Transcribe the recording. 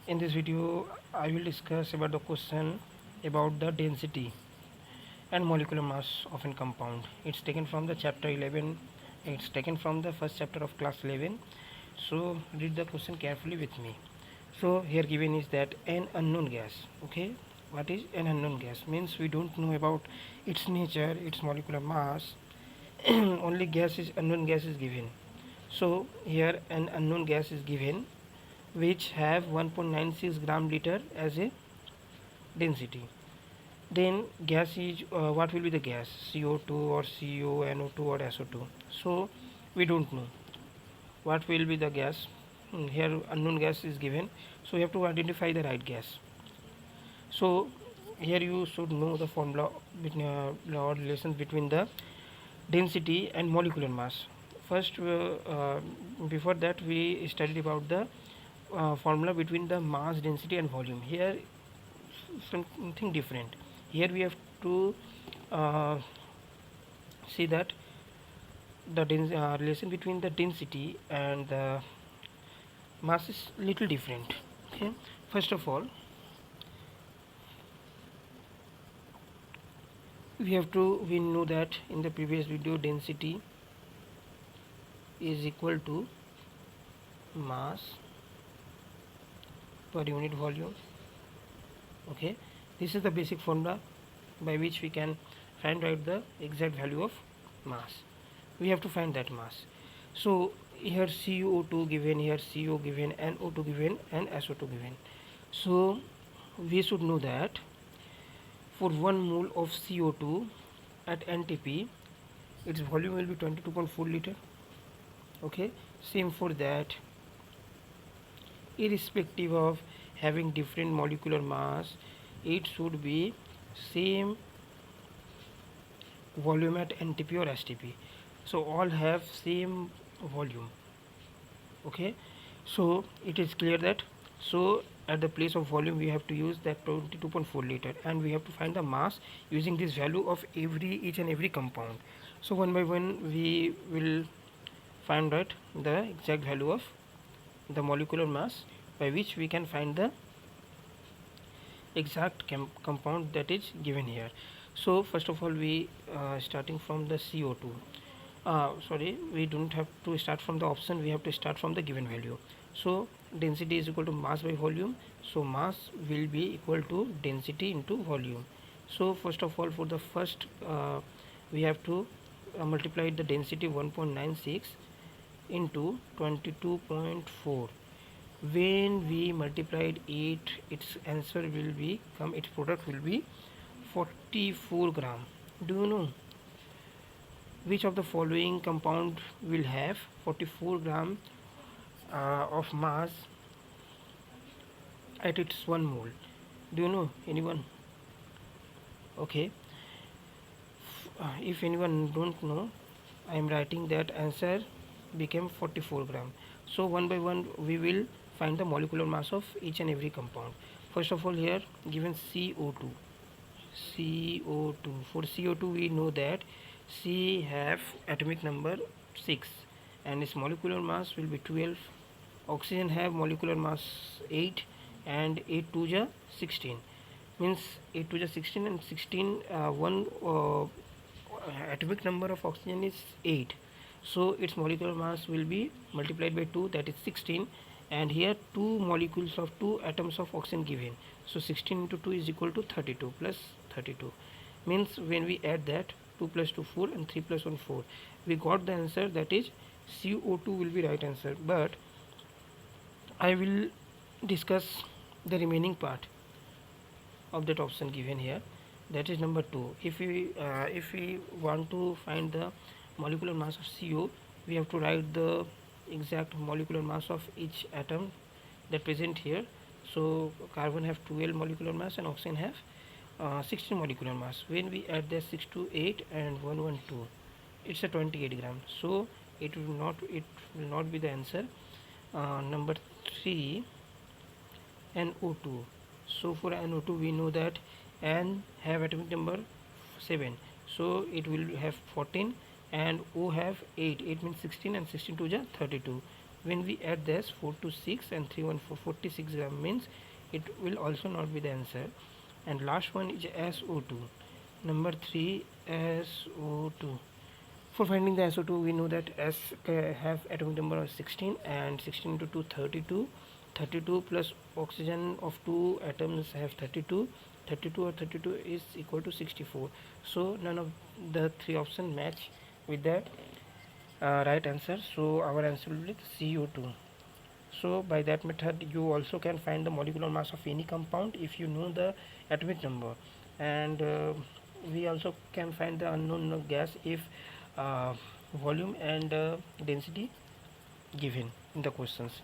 In this video, I will discuss about the question about the density and molecular mass of a compound. It's taken from the chapter 11. It's taken from the first chapter of class 11. So read the question carefully with me. So here given is that an unknown gas. Okay, what is an unknown gas? Means we don't know about its nature, its molecular mass. Only gas is unknown gas is given. So here an unknown gas is given which have 1.96 gram liter as a density. Then gas is what will be the gas, CO2 or CO, NO2 or SO2. So we don't know what will be the gas. Here unknown gas is given, so we have to identify the right gas. So here you should know the formula between or relation between the density and molecular mass. First, before that we studied about the formula between the mass, density and volume. Here something different. Here we have to uh, see that the relation between the density and the mass is little different. Okay, first of all we know that in the previous video density is equal to mass per unit volume. Okay, this is the basic formula by which we can find out the exact value of mass. We have to find that mass. So here CO2 given, here CO given, NO2 given and SO2 given. So we should know that for 1 mole of CO2 at NTP its volume will be 22.4 liter. Okay, same for that, irrespective of having different molecular mass, it should be same volume at NTP or STP. So all have same volume. Okay, so it is clear that, so at the place of volume we have to use that 22.4 liter, and we have to find the mass using this value of each and every compound. So one by one we will find out the exact value of the molecular mass by which we can find the exact compound that is given here. So first of all we starting from the CO2, sorry, we don't have to start from the option, we have to start from the given value. So density is equal to mass by volume, so mass will be equal to density into volume. So first of all for the first we have to multiply the density 1.96 into 22.4. When we multiplied it, its answer will be come, its product will be 44 gram. Do you know which of the following compound will have 44 gram of mass at its 1 mole? Do you know anyone? Okay, if anyone don't know, I am writing that answer became 44 gram. So one by one we will find the molecular mass of each and every compound. First of all here given CO2. CO2, for CO2 we know that C have atomic number 6 and its molecular mass will be 12. Oxygen have molecular mass 8 and 8 to the 16, means 8 to the 16 and 16 one atomic number of oxygen is 8, so its molecular mass will be multiplied by 2, that is 16, and here two molecules of two atoms of oxygen given, so 16 into 2 is equal to 32 plus 32, means when we add that 2 plus 2 4 and 3 plus 1 4, we got the answer, that is CO2 will be right answer. But I will discuss the remaining part of that option given here, that is number 2. If we want to find the molecular mass of CO, we have to write the exact molecular mass of each atom that present here. So carbon have 12 molecular mass and oxygen have 16 molecular mass. When we add the 6 to 8 and 112, it's a 28 gram, so it will not be the answer. Number 3, NO2. So for NO2 we know that N have atomic number 7, so it will have 14, and O have 8. 8 means 16 and 16 to the 32. when we add this 4 to 6 and 3 1 4 46 gram means it will also not be the answer. And last one is SO2. Number 3, SO2. For finding the SO2, we know that S have atomic number of 16 and 16 into 2 32. 32 plus oxygen of 2 atoms have 32. 32 or 32 is equal to 64. So none of the three options match with that right answer. So our answer will be CO2. So by that method you also can find the molecular mass of any compound if you know the atomic number. And we also can find the unknown gas if volume and density given in the questions.